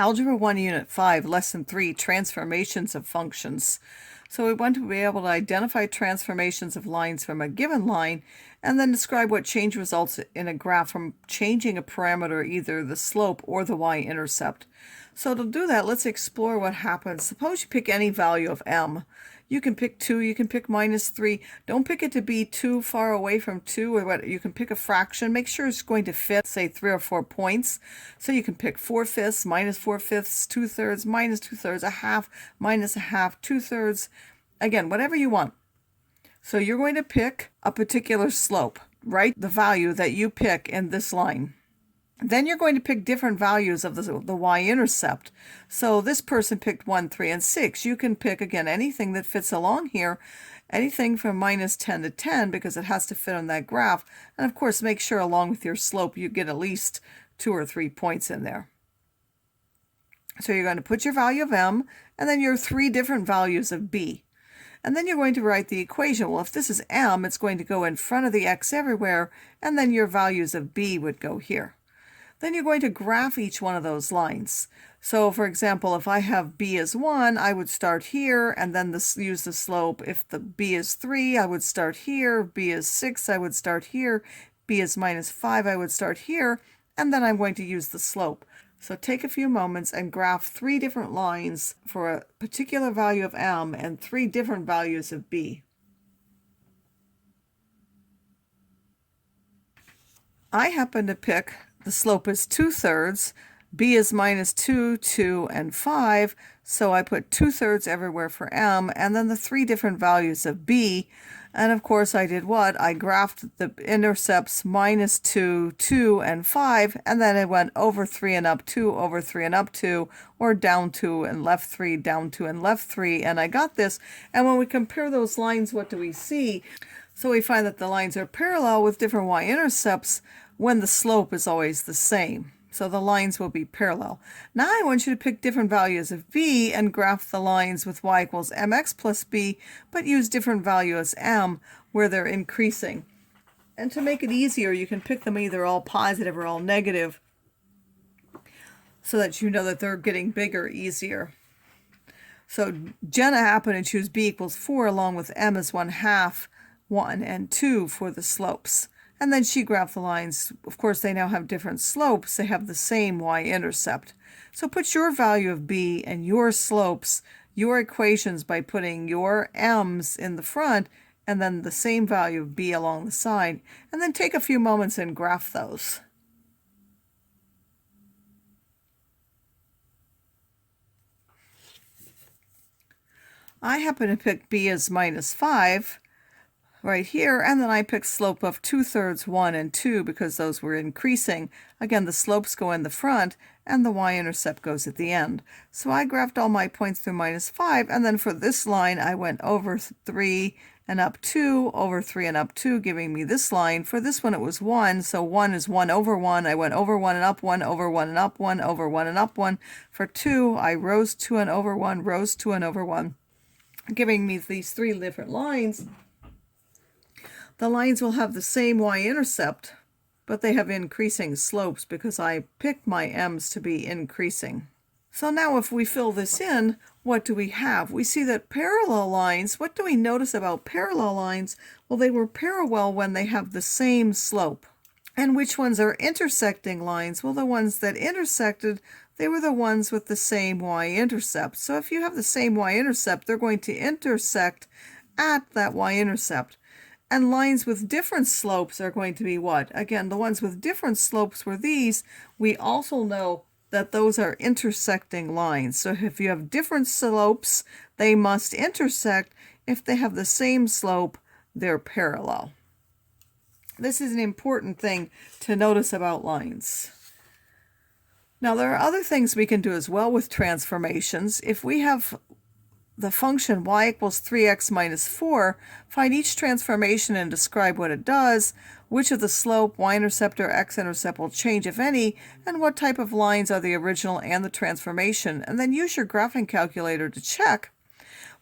Algebra 1, Unit 5, Lesson 3, Transformations of Functions. So we want to be able to identify transformations of lines from a given line and then describe what change results in a graph from changing a parameter, either the slope or the y-intercept. So to do that, let's explore what happens. Suppose you pick any value of m. You can pick 2, you can pick -3. Don't pick it to be too far away from 2, or what. You can pick a fraction. Make sure it's going to fit, say, 3 or 4 points. So you can pick 4/5, -4/5, 2/3, -2/3, a half, -a half, 2/3. Again, whatever you want. So you're going to pick a particular slope. Write the value that you pick in this line. Then you're going to pick different values of the y-intercept. So this person picked 1, 3, and 6. You can pick, again, anything that fits along here, anything from -10 to 10, because it has to fit on that graph. And of course, make sure along with your slope, you get at least 2 or 3 points in there. So you're going to put your value of m, and then your 3 different values of b. And then you're going to write the equation. Well, if this is m, it's going to go in front of the x everywhere, and then your values of b would go here. Then you're going to graph each one of those lines. So for example, if I have b as 1, I would start here and then use the slope. If the b is 3, I would start here. B is 6, I would start here. B is -5, I would start here. And then I'm going to use the slope. So take a few moments and graph 3 different lines for a particular value of m and 3 different values of b. I happen to pick the slope is 2/3, b is -2, 2, and 5, so I put 2/3 everywhere for m, and then the 3 different values of b. And of course I did what? I graphed the intercepts -2, 2, and 5, and then it went over 3 and up 2, over 3 and up 2, or down 2 and left 3, down 2 and left 3, and I got this. And when we compare those lines, what do we see? So we find that the lines are parallel with different y-intercepts when the slope is always the same. So the lines will be parallel. Now I want you to pick different values of b and graph the lines with y equals mx plus b, but use different value as m where they're increasing. And to make it easier, you can pick them either all positive or all negative so that you know that they're getting bigger easier. So Jenna happened to choose b equals 4 along with m as 1/2, 1, and 2 for the slopes. And then she graphed the lines. Of course, they now have different slopes. They have the same y-intercept. So put your value of b and your slopes, your equations, by putting your m's in the front and then the same value of b along the side. And then take a few moments and graph those. I happen to pick b as -5. Right here, and then I picked slope of 2/3, 1, and 2 because those were increasing. Again, the slopes go in the front and the y-intercept goes at the end. So I graphed all my points through -5, and then for this line I went over 3 and up 2, over 3 and up 2, giving me this line. For this one it was 1, so 1 is 1 over 1. I went over 1 and up 1, over 1 and up 1, over 1 and up 1. For 2, I rose 2 and over 1, rose 2 and over 1, giving me these 3 different lines. The lines will have the same y-intercept, but they have increasing slopes because I picked my m's to be increasing. So now if we fill this in, what do we have? We see that parallel lines, what do we notice about parallel lines? Well, they were parallel when they have the same slope. And which ones are intersecting lines? Well, the ones that intersected, they were the ones with the same y-intercept. So if you have the same y-intercept, they're going to intersect at that y-intercept. And lines with different slopes are going to be what? Again, the ones with different slopes were these. We also know that those are intersecting lines. So if you have different slopes, they must intersect. If they have the same slope, they're parallel. This is an important thing to notice about lines. Now, there are other things we can do as well with transformations. If we have the function y equals 3x minus 4, find each transformation and describe what it does, which of the slope, y-intercept, or x-intercept will change, if any, and what type of lines are the original and the transformation, and then use your graphing calculator to check.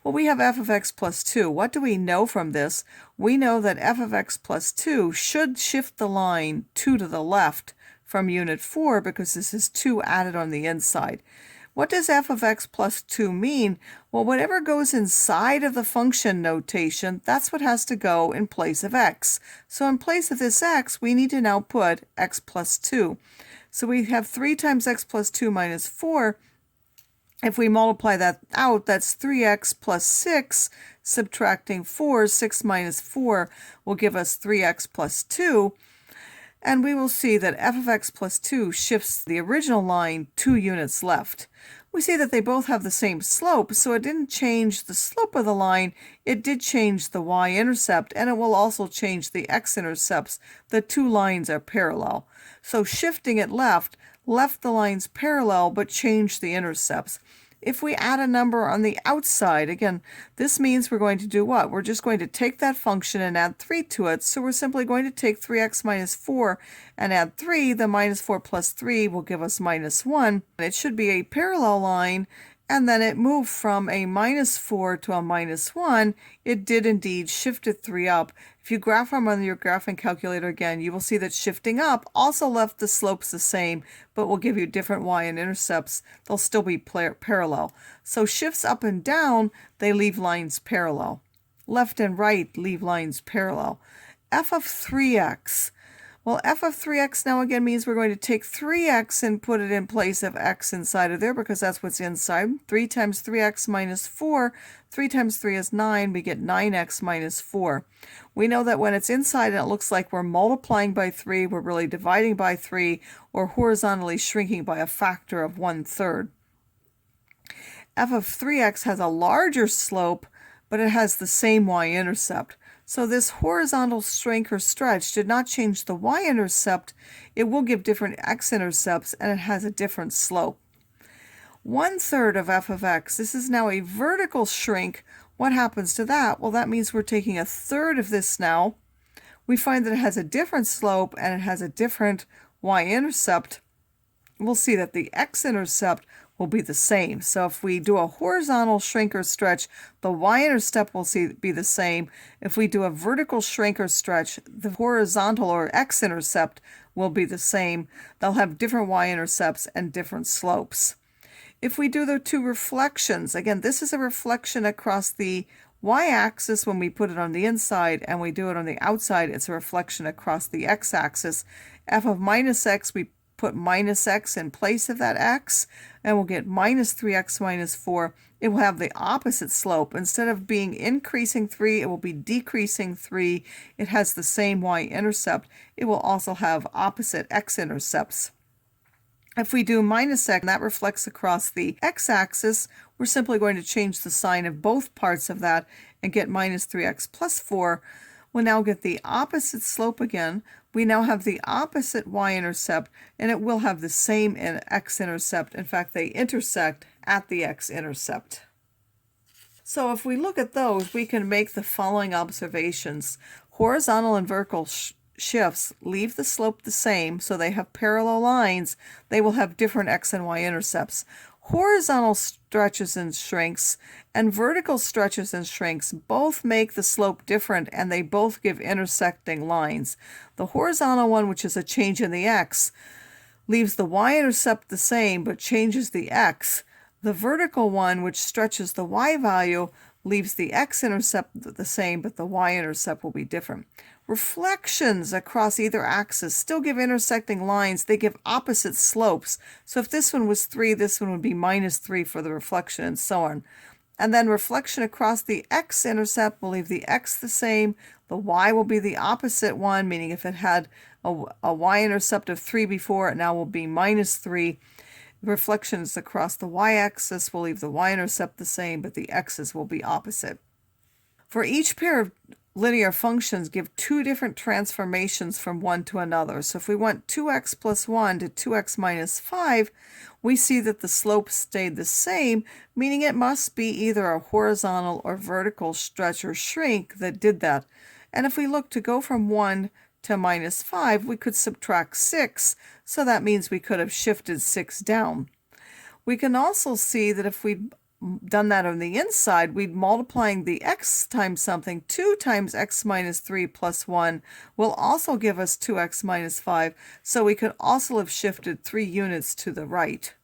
Well, we have f of x plus 2. What do we know from this? We know that f of x plus 2 should shift the line 2 to the left from unit 4 because this is 2 added on the inside. What does f of x plus 2 mean? Well, whatever goes inside of the function notation, that's what has to go in place of x. So in place of this x, we need to now put x plus 2. So we have 3 times x plus 2 minus 4. If we multiply that out, that's 3x plus 6, subtracting 4. 6 minus 4 will give us 3x plus 2. And we will see that f of x plus 2 shifts the original line 2 units left. We see that they both have the same slope, so it didn't change the slope of the line, it did change the y-intercept, and it will also change the x-intercepts. The two lines are parallel. So shifting it left the lines parallel but changed the intercepts. If we add a number on the outside, again, this means we're going to do what? We're just going to take that function and add 3 to it. So we're simply going to take 3x minus 4 and add 3. The minus 4 plus 3 will give us minus 1. It should be a parallel line, and then it moved from a minus 4 to a minus 1. It did indeed shifted 3 up. If you graph them on your graphing calculator again, you will see that shifting up also left the slopes the same, but will give you different y and intercepts. They'll still be parallel. So shifts up and down, they leave lines parallel. Left and right leave lines parallel. F of 3x. Well, f of 3x now again means we're going to take 3x and put it in place of x inside of there because that's what's inside. 3 times 3x minus 4. 3 times 3 is 9. We get 9x minus 4. We know that when it's inside and it looks like we're multiplying by 3, we're really dividing by 3 or horizontally shrinking by a factor of 1/3. F of 3x has a larger slope, but it has the same y-intercept. So this horizontal shrink or stretch did not change the y-intercept. It will give different x-intercepts, and it has a different slope. 1/3 of f of x. This is now a vertical shrink. What happens to that? Well, that means we're taking 1/3 of this now. We find that it has a different slope, and it has a different y-intercept. We'll see that the x-intercept will be the same. So if we do a horizontal shrink or stretch, the y-intercept will be the same. If we do a vertical shrink or stretch, the horizontal or x-intercept will be the same. They'll have different y-intercepts and different slopes. If we do the two reflections, again, this is a reflection across the y-axis when we put it on the inside, and we do it on the outside, it's a reflection across the x-axis. F of minus x, we put minus x in place of that x, and we'll get minus 3x minus 4. It will have the opposite slope. Instead of being increasing 3, it will be decreasing 3. It has the same y-intercept. It will also have opposite x-intercepts. If we do minus x, and that reflects across the x-axis, we're simply going to change the sign of both parts of that and get minus 3x plus 4. We'll now get the opposite slope again. We now have the opposite y-intercept, and it will have the same x-intercept. In fact, they intersect at the x-intercept. So if we look at those, we can make the following observations. Horizontal and vertical shifts leave the slope the same, so they have parallel lines. They will have different x and y intercepts. Horizontal stretches and shrinks and vertical stretches and shrinks both make the slope different, and they both give intersecting lines. The horizontal one, which is a change in the x, leaves the y-intercept the same but changes the x. The vertical one, which stretches the y value, leaves the x-intercept the same, but the y-intercept will be different. Reflections across either axis still give intersecting lines. They give opposite slopes. So if this one was 3, this one would be minus 3 for the reflection, and so on. And then reflection across the x-intercept will leave the x the same. The y will be the opposite one, meaning if it had a y-intercept of 3 before, it now will be minus 3. Reflections across the y-axis will leave the y-intercept the same, but the x's will be opposite. For each pair of linear functions, give two different transformations from one to another. So if we want 2x plus 1 to 2x minus 5, we see that the slope stayed the same, meaning it must be either a horizontal or vertical stretch or shrink that did that. And if we look to go from 1 to minus 5, we could subtract 6, so that means we could have shifted 6 down. We can also see that if we done that on the inside, we'd multiplying the x times something. 2 times x minus 3 plus 1 will also give us 2x minus 5, so we could also have shifted 3 units to the right.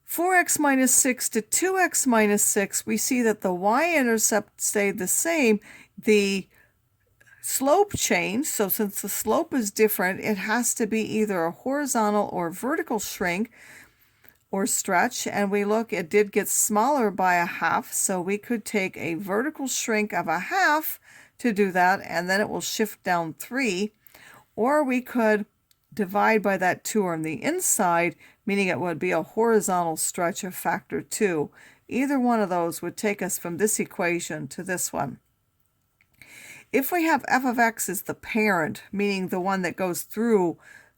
4x minus 6 to 2x minus 6, we see that the y-intercept stayed the same. The slope changed, so since the slope is different, it has to be either a horizontal or vertical shrink or stretch, and we look, it did get smaller by a half, so we could take a vertical shrink of a half to do that, and then it will shift down 3, or we could divide by that 2 on the inside, meaning it would be a horizontal stretch of factor 2. Either one of those would take us from this equation to this one. If we have f of x as the parent, meaning the one that goes through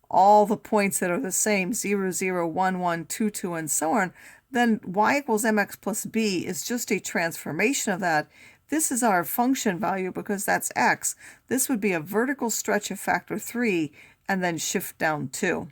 all the points that are the same, 0, 0, 1, 1, 2, 2, and so on, then y equals mx plus b is just a transformation of that. This is our function value because that's x. This would be a vertical stretch of factor 3 and then shift down 2.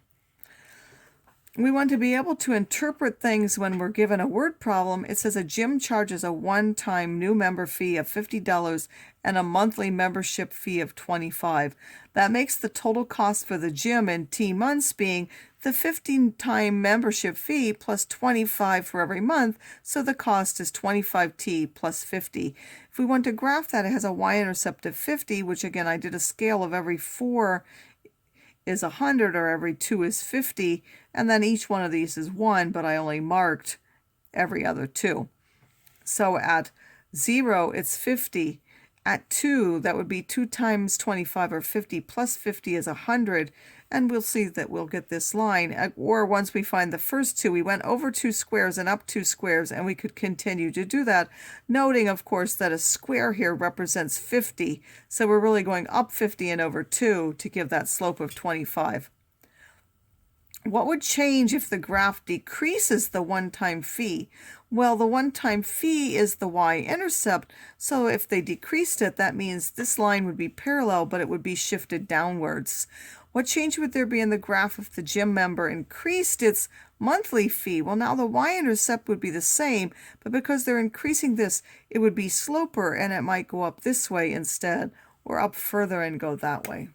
We want to be able to interpret things when we're given a word problem. It says a gym charges a one-time new member fee of $50 and a monthly membership fee of $25. That makes the total cost for the gym in T months being the 15-time membership fee plus 25 for every month, so the cost is 25T plus 50. If we want to graph that, it has a y-intercept of 50, which again I did a scale of every 4 is 100 or every 2 is 50, and then each one of these is 1, but I only marked every other 2. So at 0, it's 50. At 2, that would be 2 times 25 or 50 plus 50 is 100, and we'll see that we'll get this line. Or once we find the first 2, we went over 2 squares and up 2 squares, and we could continue to do that, noting, of course, that a square here represents 50, so we're really going up 50 and over 2 to give that slope of 25. What would change if the graph decreases the one-time fee? Well, the one-time fee is the y-intercept, so if they decreased it, that means this line would be parallel, but it would be shifted downwards. What change would there be in the graph if the gym member increased its monthly fee? Well, now the y-intercept would be the same, but because they're increasing this, it would be sloper, and it might go up this way instead, or up further and go that way.